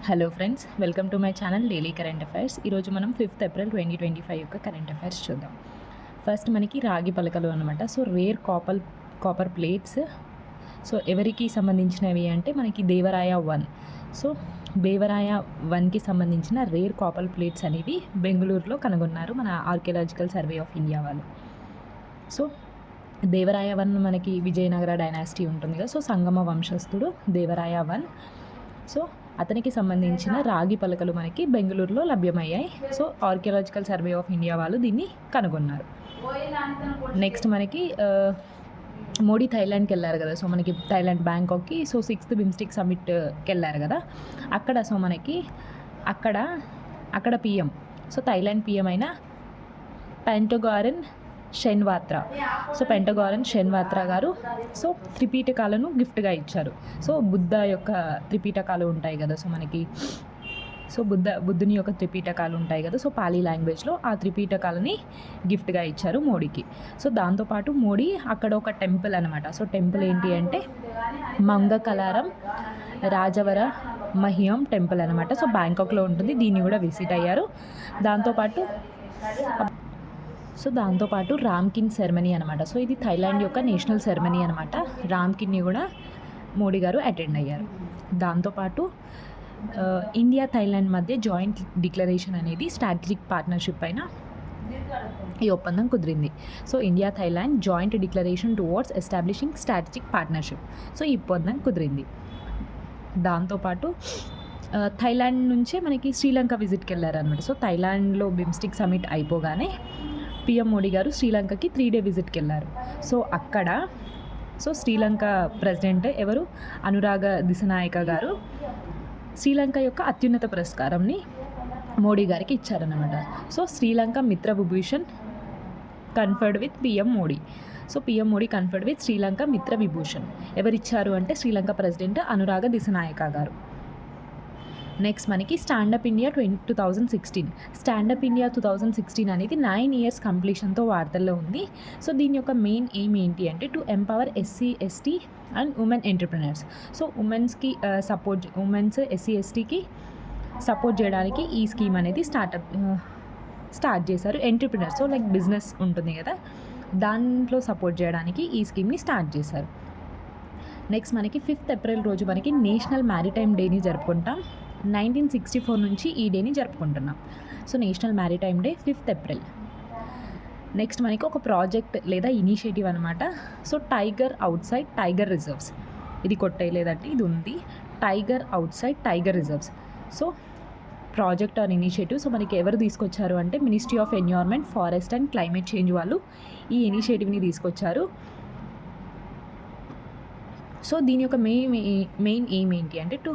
Hello friends, welcome to my channel daily current affairs. ఈరోజు మనం 5th April 2025 యొక్క current affairs చూద్దాం. First మనకి రాగి పలకలు అనమాట. So rare copper plates. So ఎవరికి సంబంధించినవి అంటే మనకి దేవరాయ 1. సో దేవరాయ 1కి సంబంధించిన రేర్ కాపర్ ప్లేట్స్ అనేవి బెంగళూరులో కనుగొన్నారు మన ఆర్కియలాజికల్ సర్వే ఆఫ్ ఇండియా వాళ్ళు. సో దేవరాయ 1 మనకి విజయనగర డైనాసిటీ ఉంటుంది కదా. సో సంగమ వంశస్థుడు దేవరాయ 1. సో అతనికి సంబంధించిన రాగి పలకలు మనకి బెంగళూరులో లభ్యమయ్యాయి. So archaeological survey of India వాళ్ళు దీన్ని కనుగొన్నారు. నెక్స్ట్ మనకి మోడీ థైలాండ్కి వెళ్ళారు కదా. సో మనకి థైలాండ్ బ్యాంకాక్కి 6th బిమ్స్టిక్ సమ్మిట్కి వెళ్ళారు కదా. సో మనకి అక్కడ పిఎం, సో థైలాండ్ పిఎం అయిన పెంటోగారన్ షెన్వాత్రా గారు సో త్రిపీఠకాలను గిఫ్ట్గా ఇచ్చారు. సో బుద్ధ యొక్క త్రిపీఠకాలు ఉంటాయి కదా. సో మనకి బుద్ధుని యొక్క త్రిపీఠకాలు ఉంటాయి కదా. సో పాలీ లాంగ్వేజ్లో ఆ త్రిపీఠకాలని గిఫ్ట్గా ఇచ్చారు మోడీకి. సో దాంతోపాటు మోడీ అక్కడ ఒక టెంపుల్ అనమాట. సో టెంపుల్ ఏంటి అంటే మంగకలారం రాజవర మహియం టెంపుల్ అనమాట. సో బ్యాంకాక్లో ఉంటుంది. దీన్ని కూడా విజిట్ అయ్యారు. దాంతోపాటు రామ్కిన్ సెరమనీ అనమాట. సో ఇది థైలాండ్ యొక్క నేషనల్ సెరమనీ అనమాట. రామ్కిన్ని కూడా మోడీ గారు అటెండ్ అయ్యారు. దాంతోపాటు ఇండియా థైలాండ్ మధ్య జాయింట్ డిక్లరేషన్ అనేది స్ట్రాటజిక్ పార్ట్నర్షిప్ పైన ఈ ఒప్పందం కుదిరింది. So India Thailand joint declaration towards establishing strategic partnership. So ఈ ఒప్పందం కుదిరింది. దాంతోపాటు థైలాండ్ నుంచే మనకి శ్రీలంక విజిట్కి వెళ్ళారనమాట. సో థైలాండ్లో బిమ్స్టిక్ సమిట్ అయిపోగానే పిఎం మోడీ గారు శ్రీలంకకి 3 day విజిట్కి వెళ్ళారు. సో శ్రీలంక ప్రెసిడెంట్ ఎవరు, అనురాగ దిశనాయక గారు శ్రీలంక యొక్క అత్యున్నత పురస్కారంని మోడీ గారికి ఇచ్చారన్నమాట. సో శ్రీలంక మిత్ర Vibhushan conferred with PM Modi. So PM Modi conferred with Sri Lanka మిత్ర విభూషణ్ ఎవరిచ్చారు అంటే శ్రీలంక ప్రెసిడెంట్ అనురాగ దిశనాయక గారు. నెక్స్ట్ మనకి స్టాండప్ ఇండియా 2016. స్టాండప్ ఇండియా 2016 అనేది 9 years కంప్లీషన్తో వార్తల్లో ఉంది. సో దీని యొక్క మెయిన్ ఎయిమ్ ఏంటి అంటే to empower SC, ST and women entrepreneurs. So women's SC/STకి సపోర్ట్ చేయడానికి ఈ స్కీమ్ అనేది స్టార్ట్ చేశారు. ఎంటర్ప్రినర్స్, సో లైక్ బిజినెస్ ఉంటుంది కదా, దాంట్లో సపోర్ట్ చేయడానికి ఈ స్కీమ్ని స్టార్ట్ చేశారు. నెక్స్ట్ మనకి 5th ఏప్రిల్ రోజు మనకి నేషనల్ మ్యారిటైమ్ డేని జరుపుకుంటాం. 1964 నుంచి ఈ డేని జరుపుకుంటున్నాం. So national maritime day 5th April. Next మనకి ఒక ప్రాజెక్ట్ లేదా ఇనిషియేటివ్ అనమాట. So tiger outside tiger reserves, ఇది కొట్టేయలేదంటే ఇది ఉంది, tiger outside tiger reserves. So project are initiative. So మనకి ఎవరు తీసుకొచ్చారు అంటే ministry of environment, forest and climate change వాళ్ళు ఈ ఇనిషియేటివ్ని తీసుకొచ్చారు. సో దీని యొక్క మెయిన్ ఎయిమ్ ఏంటి అంటే to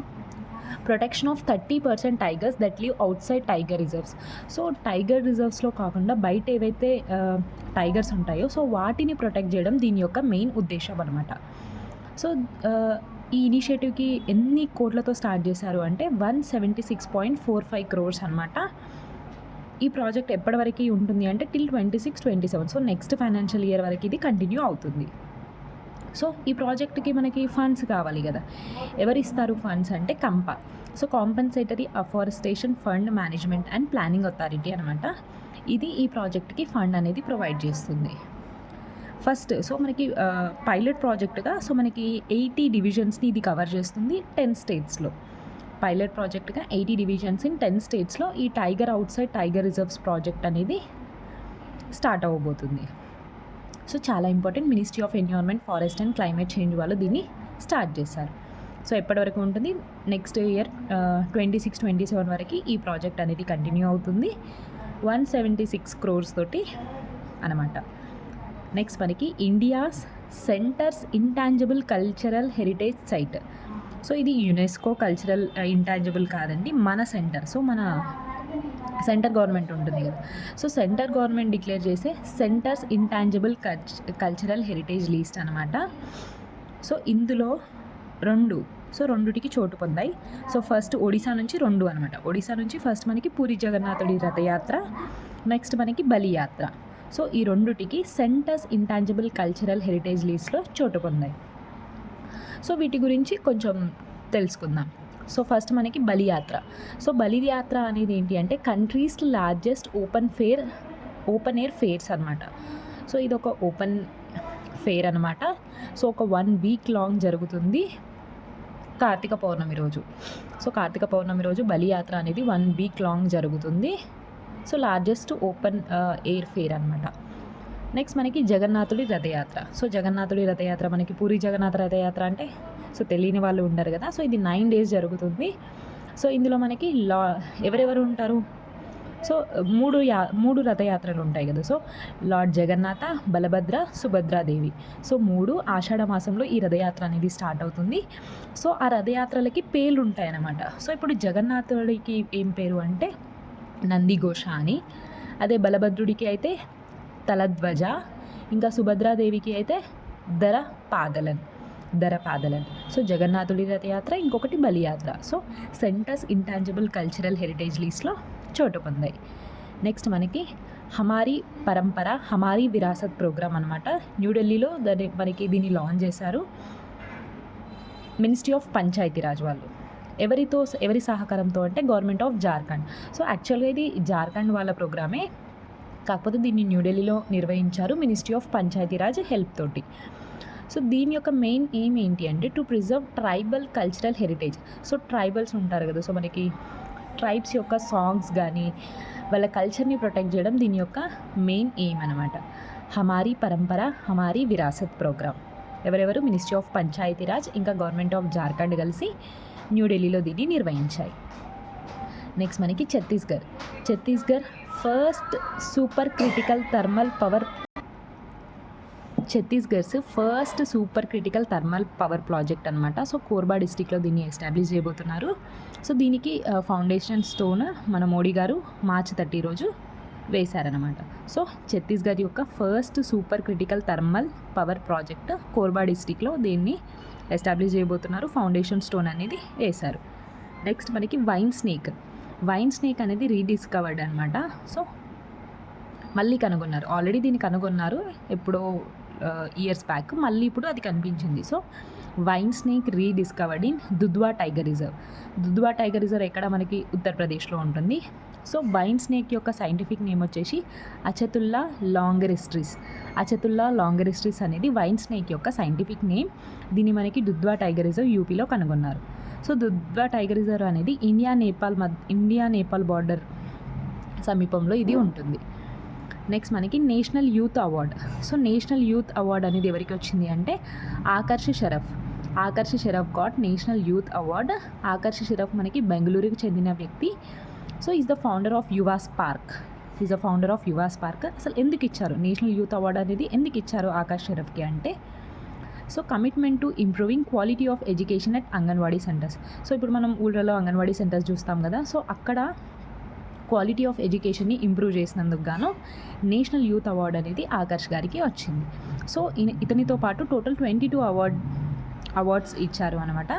protection of 30% tigers that live outside tiger reserves. So tiger రిజర్వ్స్లో కాకుండా బయట ఏవైతే టైగర్స్ ఉంటాయో సో వాటిని ప్రొటెక్ట్ చేయడం దీని యొక్క మెయిన్ ఉద్దేశం అనమాట. సో ఈ ఇనిషియేటివ్కి ఎన్ని కోట్లతో స్టార్ట్ చేశారు అంటే 176.45 crores అనమాట. ఈ ప్రాజెక్ట్ ఎప్పటి వరకు ఉంటుంది అంటే till 26-27. So next financial year వరకు ఇది కంటిన్యూ అవుతుంది. సో ఈ ప్రాజెక్ట్కి మనకి ఫండ్స్ కావాలి కదా. ఎవరిస్తారు ఫండ్స్ అంటే CAMPA. So compensatory afforestation fund management and planning authority అనమాట. ఇది ఈ ప్రాజెక్ట్కి ఫండ్ అనేది ప్రొవైడ్ చేస్తుంది. ఫస్ట్ సో మనకి పైలట్ ప్రాజెక్ట్గా సో మనకి 80 డివిజన్స్ని ఇది కవర్ చేస్తుంది 10 states. పైలట్ ప్రాజెక్ట్గా 80 divisions in 10 states ఈ tiger outside tiger reserves project అనేది స్టార్ట్ అవ్వబోతుంది. సో చాలా important. Ministry of environment, forest and climate change వాళ్ళు దీన్ని స్టార్ట్ చేశారు. సో ఎప్పటి వరకు ఉంటుంది, నెక్స్ట్ ఇయర్ 26-27 వరకు ఈ ప్రాజెక్ట్ అనేది కంటిన్యూ అవుతుంది. 176 crores తోటి అనమాట. నెక్స్ట్ మనకి India's centre's intangible cultural heritage site. So ఇది యునెస్కో కల్చరల్ ఇంటాంజిబుల్ కాదండి, మన సెంటర్. సో మన సెంటర్ గవర్నమెంట్ ఉంటుంది కదా. సో సెంటర్ గవర్నమెంట్ డిక్లేర్ చేసే centre's intangible cultural heritage list అనమాట. సో ఇందులో రెండుటికి చోటు పొందాయి. సో ఫస్ట్ ఒడిశా నుంచి 2 అనమాట. ఒడిశా నుంచి ఫస్ట్ మనకి పూరి జగన్నాథుడి రథయాత్ర, నెక్స్ట్ మనకి బలియాత్ర. సో ఈ రెండుటికి సెంటర్స్ ఇంటాంజిబుల్ కల్చరల్ హెరిటేజ్ లిస్ట్లో చోటు పొందాయి. సో వీటి గురించి కొంచెం తెలుసుకుందాం. సో ఫస్ట్ మనకి బలి యాత్ర. సో బలి యాత్ర అనేది ఏంటి అంటే countries largest open air fares అనమాట. సో ఇదొక ఓపెన్ ఫేర్ అనమాట. సో ఒక 1 వీక్ లాంగ్ జరుగుతుంది కార్తీక పౌర్ణమి రోజు. సో కార్తీక పౌర్ణమి రోజు బలి యాత్ర అనేది 1 వీక్ లాంగ్ జరుగుతుంది. So largest open air fair అనమాట. నెక్స్ట్ మనకి జగన్నాథుడి రథయాత్ర. సో జగన్నాథుడి రథయాత్ర మనకి పూరి జగన్నాథ రథయాత్ర అంటే సో తెలియని వాళ్ళు ఉండరు కదా. సో ఇది 9 days జరుగుతుంది. సో ఇందులో మనకి ఎవరెవరు ఉంటారు, సో మూడు రథయాత్రలు ఉంటాయి కదా. So lord Jagannath, Balabhadra, Subhadra Devi. So 3 ఆషాఢ మాసంలో ఈ రథయాత్ర అనేది స్టార్ట్ అవుతుంది. సో ఆ రథయాత్రలకి పేర్లు ఉంటాయన్నమాట. సో ఇప్పుడు జగన్నాథుడికి ఏం పేరు అంటే నందిఘోష అని, అదే బలభద్రుడికి అయితే తలధ్వజ, ఇంకా సుభద్రాదేవికి అయితే ధరపాదలన్. సో జగన్నాథుడి రథయాత్ర, ఇంకొకటి బలి యాత్ర. So centres intangible cultural heritage లిస్ట్లో చోటు పొందాయి. నెక్స్ట్ మనకి హమారీ పరంపర హమారీ విరాసత్ ప్రోగ్రామ్ అనమాట. న్యూఢిల్లీలో దీన్ని లాంచ్ చేశారు మినిస్ట్రీ ఆఫ్ పంచాయతీరాజ్ వాళ్ళు. ఎవరి సహకారంతో అంటే గవర్నమెంట్ ఆఫ్ జార్ఖండ్. సో యాక్చువల్గా ఇది జార్ఖండ్ వాళ్ళ ప్రోగ్రామే, కాకపోతే దీన్ని న్యూఢిల్లీలో నిర్వహించారు మినిస్ట్రీ ఆఫ్ పంచాయతీరాజ్ హెల్ప్ తోటి. సో దీని యొక్క మెయిన్ ఎయిమ్ ఏంటి అంటే to preserve tribal cultural heritage. So tribals ఉంటారు కదా, సో మనకి ట్రైబ్స్ యొక్క సాంగ్స్ కానీ వాళ్ళ కల్చర్ని ప్రొటెక్ట్ చేయడం దీని యొక్క మెయిన్ ఎయిమ్ అనమాట. హమారీ పరంపర హమారీ విరాసత్ ప్రోగ్రామ్ ఎవరెవరు మినిస్ట్రీ ఆఫ్ పంచాయతీరాజ్ ఇంకా గవర్నమెంట్ ఆఫ్ జార్ఖండ్ కలిసి న్యూఢిల్లీలో దీన్ని నిర్వహించాయి. నెక్స్ట్ మనకి Chhattisgarh first super critical thermal power project అనమాట. సో కోర్బా డిస్టిక్లో దీన్ని ఎస్టాబ్లిష్ చేయబోతున్నారు. సో దీనికి ఫౌండేషన్ స్టోన్ మన మోడీ గారు March 30 రోజు వేశారనమాట. సో ఛత్తీస్గఢ్ యొక్క first super critical thermal power project Korba డిస్టిక్లో దీన్ని ఎస్టాబ్లిష్ చేయబోతున్నారు. ఫౌండేషన్ స్టోన్ అనేది వేశారు. నెక్స్ట్ మనకి వైన్ స్నేక్ అనేది రీడిస్కవర్డ్ అనమాట. సో మళ్ళీ కనుగొన్నారు, ఆల్రెడీ దీన్ని కనుగొన్నారు ఎప్పుడో ఇయర్స్ బ్యాక్, మళ్ళీ ఇప్పుడు అది కనిపించింది. So vine snake rediscovered in Dudhwa Tiger Reserve ఎక్కడ మనకి ఉత్తరప్రదేశ్లో ఉంటుంది. సో వైన్ స్నేక్ యొక్క సైంటిఫిక్ నేమ్ వచ్చేసి అచతుల్లా లాంగరిస్ట్రిస్ అనేది వైన్ స్నేక్ యొక్క సైంటిఫిక్ నేమ్. దీన్ని మనకి దుధ్వా టైగర్ రిజర్వ్ యూపీలో కనుగొన్నారు. సో దుధ్వా టైగర్ రిజర్వ్ అనేది ఇండియా నేపాల్ బార్డర్ సమీపంలో ఇది ఉంటుంది. నెక్స్ట్ మనకి national youth award. So national youth award అనేది ఎవరికి వచ్చింది అంటే Aakarsh Sharaf got national youth award. Aakarsh charades మనకి బెంగళూరుకి చెందిన వ్యక్తి. So is the founder of Yuvas park. అసలు ఎందుకు ఇచ్చారు నేషనల్ యూత్ అవార్డ్ అనేది, ఎందుకు ఇచ్చారు ఆకర్ష్ షరఫ్కి అంటే so commitment to improving quality of education at anganwadi centres. So ఇప్పుడు మనం ఊళ్ళలో అంగన్వాడీ సెంటర్స్ చూస్తాం కదా. సో అక్కడ క్వాలిటీ ఆఫ్ ఎడ్యుకేషన్ని ఇంప్రూవ్ చేసినందుకు గాను నేషనల్ యూత్ అవార్డ్ అనేది ఆకర్ష్ గారికి వచ్చింది. సో ఇతనితో పాటు టోటల్ 22 అవార్డ్స్ ఇచ్చారు అనమాట.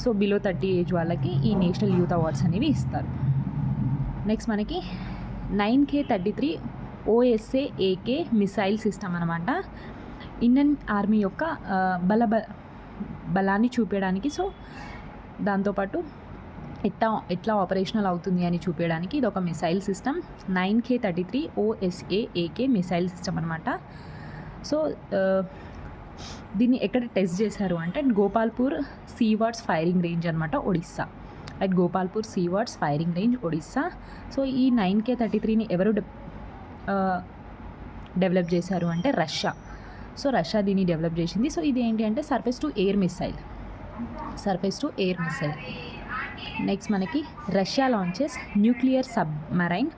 సో బిలో 30 ఏజ్ వాళ్ళకి ఈ నేషనల్ యూత్ అవార్డ్స్ అనేవి ఇస్తారు. నెక్స్ట్ మనకి 9K33 OSA-AK మిసైల్ సిస్టమ్ అనమాట. ఇండియన్ ఆర్మీ యొక్క బలాన్ని చూపించడానికి, సో దాంతోపాటు ఎట్లా ఆపరేషనల్ అవుతుంది అని చూపించడానికి ఇది ఒక missile system. 9K33 OSA-AK missile system అనమాట. సో దీన్ని ఎక్కడ టెస్ట్ చేశారు అంటే గోపాల్పూర్ సీవర్డ్స్ ఫైరింగ్ రేంజ్ అనమాట, Odisha. Gopalpur seawards firing range Odisha. So ఈ 9K33ని ఎవరు డెవలప్ చేశారు అంటే రష్యా. సో రష్యా దీన్ని డెవలప్ చేసింది. సో ఇది ఏంటి అంటే surface to air missile. Next మనకి Russia launches nuclear submarine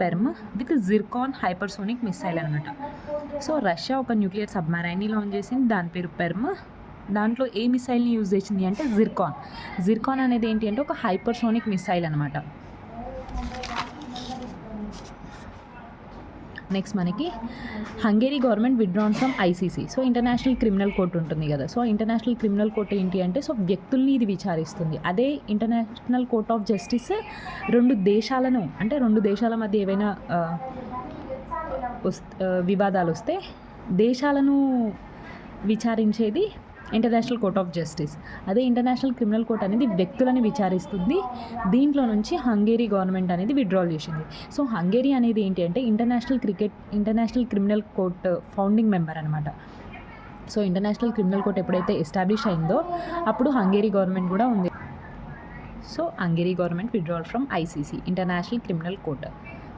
Perm with Zircon hypersonic missile అనమాట. సో రష్యా ఒక న్యూక్లియర్ సబ్మెరైన్ని లాంచ్ చేసింది, దాని పేరు పెర్మ్. దాంట్లో ఏ మిసైల్ని యూజ్ చేసింది అంటే జిర్కాన్ అనేది ఏంటి అంటే ఒక హైపర్సోనిక్ మిసైల్ అనమాట. నెక్స్ట్ మనకి Hungary government withdrawn from ICC. So international criminal court ఉంటుంది కదా. సో ఇంటర్నేషనల్ క్రిమినల్ కోర్ట్ ఏంటి అంటే సో వ్యక్తుల్ని ఇది విచారిస్తుంది. అదే ఇంటర్నేషనల్ కోర్ట్ ఆఫ్ జస్టిస్ రెండు దేశాల మధ్య ఏవైనా వివాదాలు వస్తే దేశాలను విచారించేది ఇంటర్నేషనల్ కోర్ట్ ఆఫ్ జస్టిస్. అదే ఇంటర్నేషనల్ క్రిమినల్ కోర్ట్ అనేది వ్యక్తులని విచారిస్తుంది. దీంట్లో నుంచి హంగేరీ గవర్నమెంట్ అనేది విత్డ్రాల్ చేసింది. సో హంగేరీ అనేది ఏంటి అంటే international criminal court founding member అనమాట. సో ఇంటర్నేషనల్ క్రిమినల్ కోర్ట్ ఎప్పుడైతే ఎస్టాబ్లిష్ అయిందో అప్పుడు హంగేరీ గవర్నమెంట్ కూడా ఉంది. So Hungary government withdrawal from ICC, international criminal court.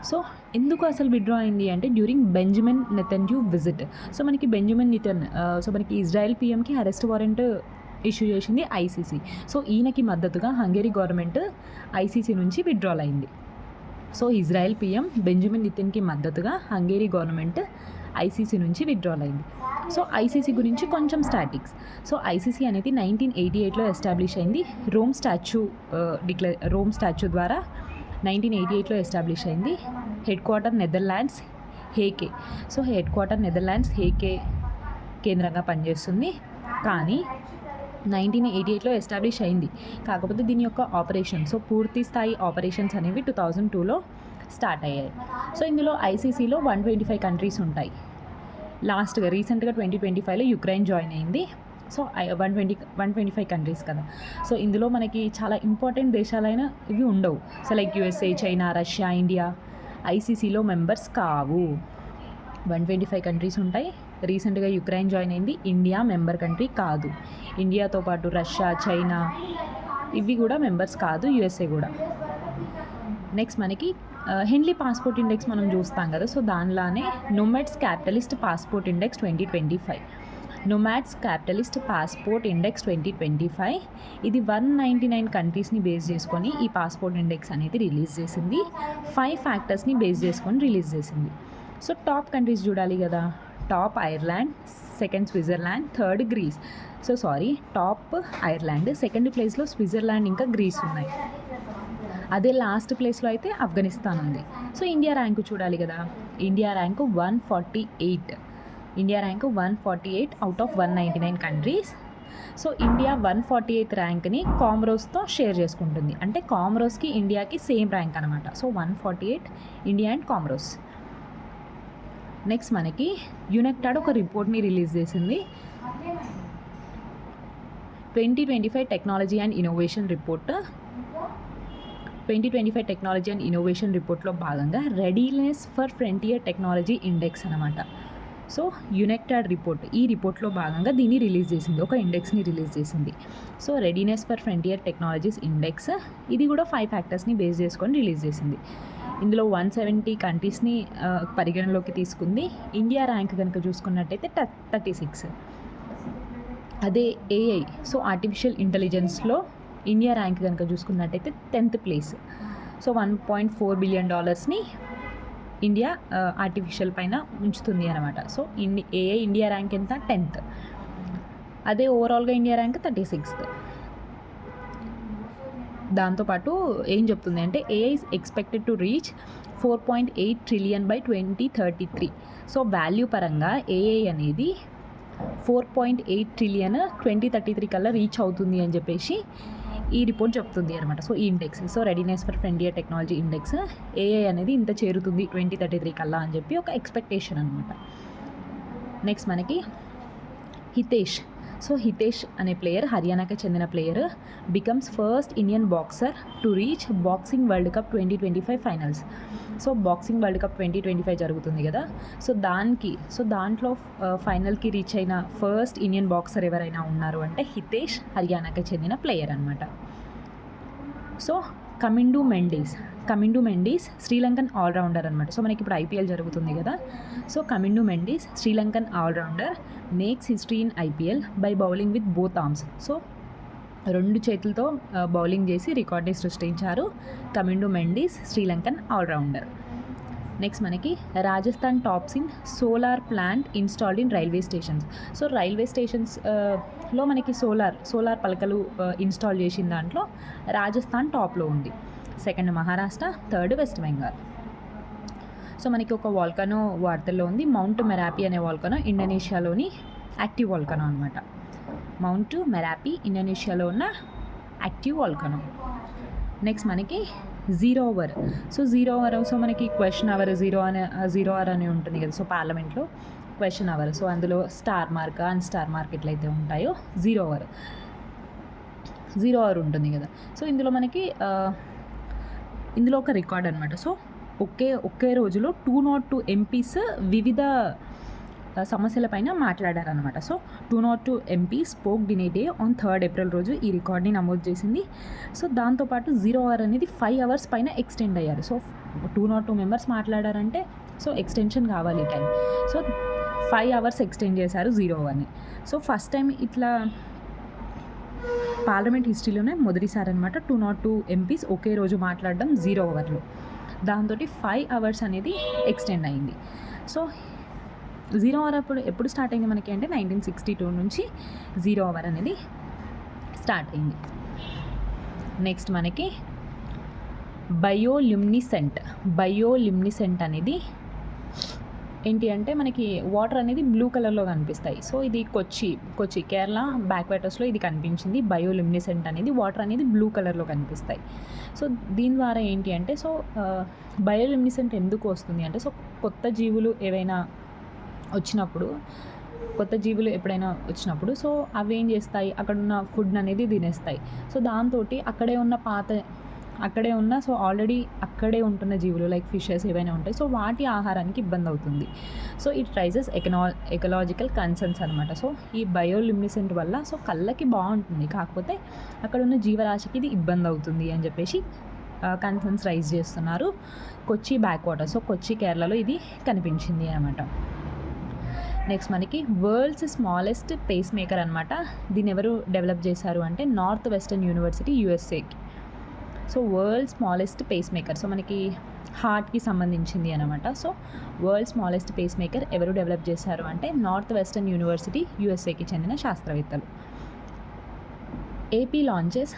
So ఎందుకు అసలు విత్డ్రా అయింది అంటే during Benjamin Netanyahu visit. So మనకి మనకి ఇజ్రాయెల్ పిఎంకి అరెస్ట్ వారెంట్ ఇష్యూ చేసింది ఐసీసీ. సో ఈయనకి మద్దతుగా హంగేరీ గవర్నమెంట్ ఐసీసీ నుంచి విత్డ్రాల్ అయింది. సో ఇజ్రాయెల్ పిఎం బెంజమిన్ నెతన్యాహుకి మద్దతుగా హంగేరీ గవర్నమెంట్ ఐసీసీ నుంచి విత్డ్రాల్ అయింది. సో ఐసీసీ గురించి కొంచెం స్టాటిక్స్. సో ఐసీసీ అనేది 1988లో ఎస్టాబ్లిష్ అయింది. రోమ్ స్టాచ్యూ ద్వారా 1988లో ఎస్టాబ్లిష్ అయింది. Headquarter Netherlands Hague. So headquarter Netherlands Hague కేంద్రంగా పనిచేస్తుంది. కానీ 1988లో ఎస్టాబ్లిష్ అయింది. కాకపోతే దీని యొక్క పూర్తి స్థాయి ఆపరేషన్స్ అనేవి 2002లో స్టార్ట్ అయ్యాయి. సో ఇందులో ఐసీసీలో 125 కంట్రీస్ ఉంటాయి. రీసెంట్గా 2025లో యుక్రెయిన్ జాయిన్ అయింది. సో 125 కంట్రీస్ కదా. సో ఇందులో మనకి చాలా ఇంపార్టెంట్ దేశాలైన ఇవి ఉండవు. So like USA, China, Russia, India ఐసీసీలో మెంబర్స్ కావు. 125 కంట్రీస్ ఉంటాయి. రీసెంట్గా యుక్రెయిన్ జాయిన్ అయింది. ఇండియా మెంబర్ కంట్రీ కాదు. ఇండియాతో పాటు రష్యా, చైనా ఇవి కూడా మెంబర్స్ కాదు, యూఎస్ఏ కూడా. నెక్స్ట్ మనకి హెన్లీ పాస్పోర్ట్ ఇండెక్స్ మనం చూస్తాం కదా. సో దానిలానే Nomads Capitalist passport index 2025. Nomads Capitalist passport index 2025 ఇది 199 కంట్రీస్ని బేస్ చేసుకొని ఈ పాస్పోర్ట్ ఇండెక్స్ అనేది రిలీజ్ చేసింది. 5 ఫ్యాక్టర్స్ని బేస్ చేసుకొని రిలీజ్ చేసింది. సో టాప్ కంట్రీస్ చూడాలి కదా. Top Ireland, second Switzerland, third Greece. Top Ireland, second ప్లేస్లో స్విట్జర్లాండ్ ఇంకా గ్రీస్ ఉన్నాయి. అదే లాస్ట్ ప్లేస్లో అయితే ఆఫ్ఘనిస్తాన్ ఉంది. సో ఇండియా ర్యాంకు చూడాలి కదా. India rank 148 out of 199 countries. So India 148th ర్యాంక్ని కామరోస్తో షేర్ చేసుకుంటుంది. అంటే కామరోస్కి ఇండియాకి సేమ్ ర్యాంక్ అనమాట. So 148 India and Comoros. Next మనకి యునెక్టాడ్ ఒక రిపోర్ట్ని రిలీజ్ చేసింది. 2025 టెక్నాలజీ అండ్ ఇన్నోవేషన్ రిపోర్ట్లో భాగంగా readiness for frontier technology index అనమాట. సో యునెక్టాడ్ ఈ రిపోర్ట్లో భాగంగా దీన్ని రిలీజ్ చేసింది, ఒక ఇండెక్స్ని రిలీజ్ చేసింది. So readiness for frontier technologies index ఇది కూడా 5 ఫ్యాక్టర్స్ని బేస్ చేసుకొని రిలీజ్ చేసింది. ఇందులో 170 కంట్రీస్ని పరిగణలోకి తీసుకుంది. ఇండియా ర్యాంక్ కనుక చూసుకున్నట్టయితే 36. అదే ఏఐ, సో ఆర్టిఫిషియల్ ఇంటెలిజెన్స్లో ఇండియా ర్యాంక్ కనుక చూసుకున్నట్టయితే 10th place. So $1.4 billion India artificial పైన ఉంచుతుంది అనమాట. సో ఇండియా ర్యాంక్ ఎంత? 10th. అదే ఓవరాల్గా ఇండియా ర్యాంక్ 36th. దాంతోపాటు ఏం చెప్తుంది అంటే AI is expected to reach 4.8 trillion by 2033. So value పరంగా ఏఐ అనేది 4.8 ట్రిలియన్ 2033 కల్లా రీచ్ అవుతుంది అని చెప్పేసి ఈ రిపోర్ట్ చెప్తుంది అనమాట. సో ఈ index, so readiness for frontier technology index AI అనేది ఇంత చేరుతుంది 2033 కల్లా అని చెప్పి ఒక ఎక్స్పెక్టేషన్ అనమాట. నెక్స్ట్ మనకి హితేష్. సో హితేష్ అనే ప్లేయర్, హర్యానాకి చెందిన player, becomes first Indian boxer to reach boxing world cup 2025 finals. So boxing world cup 2025 జరుగుతుంది కదా. సో దాంట్లో ఫైనల్కి రీచ్ అయిన ఫస్ట్ ఇండియన్ బాక్సర్ ఎవరైనా ఉన్నారు అంటే హితేష్, హర్యానాకి చెందిన ప్లేయర్ అనమాట. సో కమిండు మెండిస్ శ్రీలంకన్ ఆల్రౌండర్ అనమాట. సో మనకి ఇప్పుడు ఐపీఎల్ జరుగుతుంది కదా. So Kamindu Mendis Sri Lankan all rounder makes history in IPL by bowling with both arms. So 2 చేతులతో బౌలింగ్ చేసి రికార్డ్ని సృష్టించారు కమిండు మెండిస్, శ్రీలంకన్ ఆల్రౌండర్. నెక్స్ట్ మనకి Rajasthan tops in solar plant installed in railway stations. So railway స్టేషన్స్లో మనకి సోలార్ పలకలు ఇన్స్టాల్ చేసిన దాంట్లో రాజస్థాన్ టాప్లో ఉంది. Second Maharashtra, third West Bengal. So మనకి ఒక వాల్కనో వార్తల్లో ఉంది. మౌంట్ మెరాపీ అనే వాల్కనో ఇండోనేషియాలోని యాక్టివ్ వాల్కనో అనమాట. మౌంట్ మెరాపీ ఇండోనేషియాలో ఉన్న యాక్టివ్ వాల్కనో. నెక్స్ట్ మనకి జీరో అవర్. సో మనకి క్వశ్చన్ అవర్ జీరో అవర్ అని ఉంటుంది కదా. సో పార్లమెంట్లో క్వశ్చన్ అవర్. సో అందులో స్టార్ మార్క్, అన్‌స్టార్ మార్క్ ఎట్లయితే ఉంటాయో 0 అవర్. 0 అవర్ ఉంటుంది కదా. సో ఇందులో మనకి ఇందులో ఒక రికార్డ్ అనమాట. సో ఒకే రోజులో 202 ఎంపీస్ వివిధ సమస్యలపైన మాట్లాడారనమాట. So 202 MP spoke in a day on 3rd April రోజు ఈ రికార్డ్ని నమోదు చేసింది. సో దాంతోపాటు 0 అవర్ అనేది 5 అవర్స్ పైన ఎక్స్టెండ్ అయ్యారు. సో 202 మెంబర్స్ మాట్లాడారంటే సో ఎక్స్టెన్షన్ కావాలి టైం. సో 5 అవర్స్ ఎక్స్టెండ్ చేశారు 0 అవర్ని. సో ఫస్ట్ టైం ఇట్లా పార్లమెంట్ హిస్టరీలోనే మొదటిసారి అనమాట 202 ఎంపీస్ ఒకే రోజు మాట్లాడడం 0 అవర్లో. దాంతో 5 అవర్స్ అనేది ఎక్స్టెండ్ అయింది. సో 0 అవర్ ఎప్పుడు స్టార్ట్ అయింది మనకి అంటే 1962 నుంచి 0 అవర్ అనేది స్టార్ట్ అయింది. నెక్స్ట్ మనకి బయోలిమినిసెంట్ అనేది ఏంటి అంటే మనకి వాటర్ అనేది బ్లూ కలర్లో కనిపిస్తాయి. సో ఇది కొచ్చి కేరళ బ్యాక్ వాటర్స్లో ఇది కనిపించింది. బయోలిమినిసెంట్ అనేది వాటర్ అనేది బ్లూ కలర్లో కనిపిస్తాయి. సో దీని ద్వారా ఏంటి అంటే సో బయోలిమినిసెంట్ ఎందుకు వస్తుంది అంటే సో కొత్త జీవులు ఎప్పుడైనా వచ్చినప్పుడు సో అవి ఏం చేస్తాయి, అక్కడున్న ఫుడ్ అనేది తినేస్తాయి. సో దాంతో అక్కడే ఉన్న సో ఆల్రెడీ అక్కడే ఉంటున్న జీవులు లైక్ ఫిషెస్ ఏవైనా ఉంటాయి. సో వాటి ఆహారానికి ఇబ్బంది అవుతుంది. So it rises ecological concerns అనమాట. సో ఈ బయోలిమినిసెంట్ వల్ల సో కళ్ళకి బాగుంటుంది, కాకపోతే అక్కడ ఉన్న జీవరాశికి ఇది ఇబ్బంది అవుతుంది అని చెప్పేసి కన్సర్న్స్ రైజ్ చేస్తున్నారు. కొచ్చి బ్యాక్ వాటర్, సో కొచ్చి కేరళలో ఇది కనిపించింది అనమాట. నెక్స్ట్ మనకి వరల్డ్స్ స్మాలెస్ట్ పేస్ మేకర్ అనమాట. దీన్ని ఎవరు డెవలప్ చేశారు అంటే నార్త్ వెస్టర్న్ యూనివర్సిటీ యూఎస్ఏకి. So world smallest pacemaker, so మనకి హార్ట్కి సంబంధించింది అనమాట. So world smallest pacemaker ఎవరు డెవలప్ చేశారు అంటే నార్త్ వెస్టర్న్ యూనివర్సిటీ యూఎస్ఏకి చెందిన శాస్త్రవేత్తలు. AP launches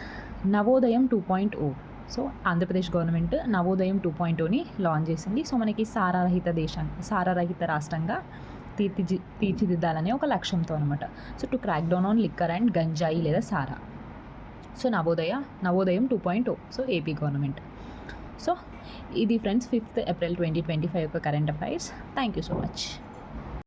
Navodayam 2.0. So Andhra Pradesh government Navodayam 2.0ని లాంచ్ చేసింది. సో మనకి సారారహిత రాష్ట్రంగా తీర్చిదిద్దాలనే ఒక లక్ష్యంతో అనమాట. So to crack down on liquor and ganjai లేదా సారా. So Navodayam 2.0, so AP government. So ఇది ఫ్రెండ్స్ 5th ఏప్రిల్ 2025 యొక్క current affairs. Thank you so much.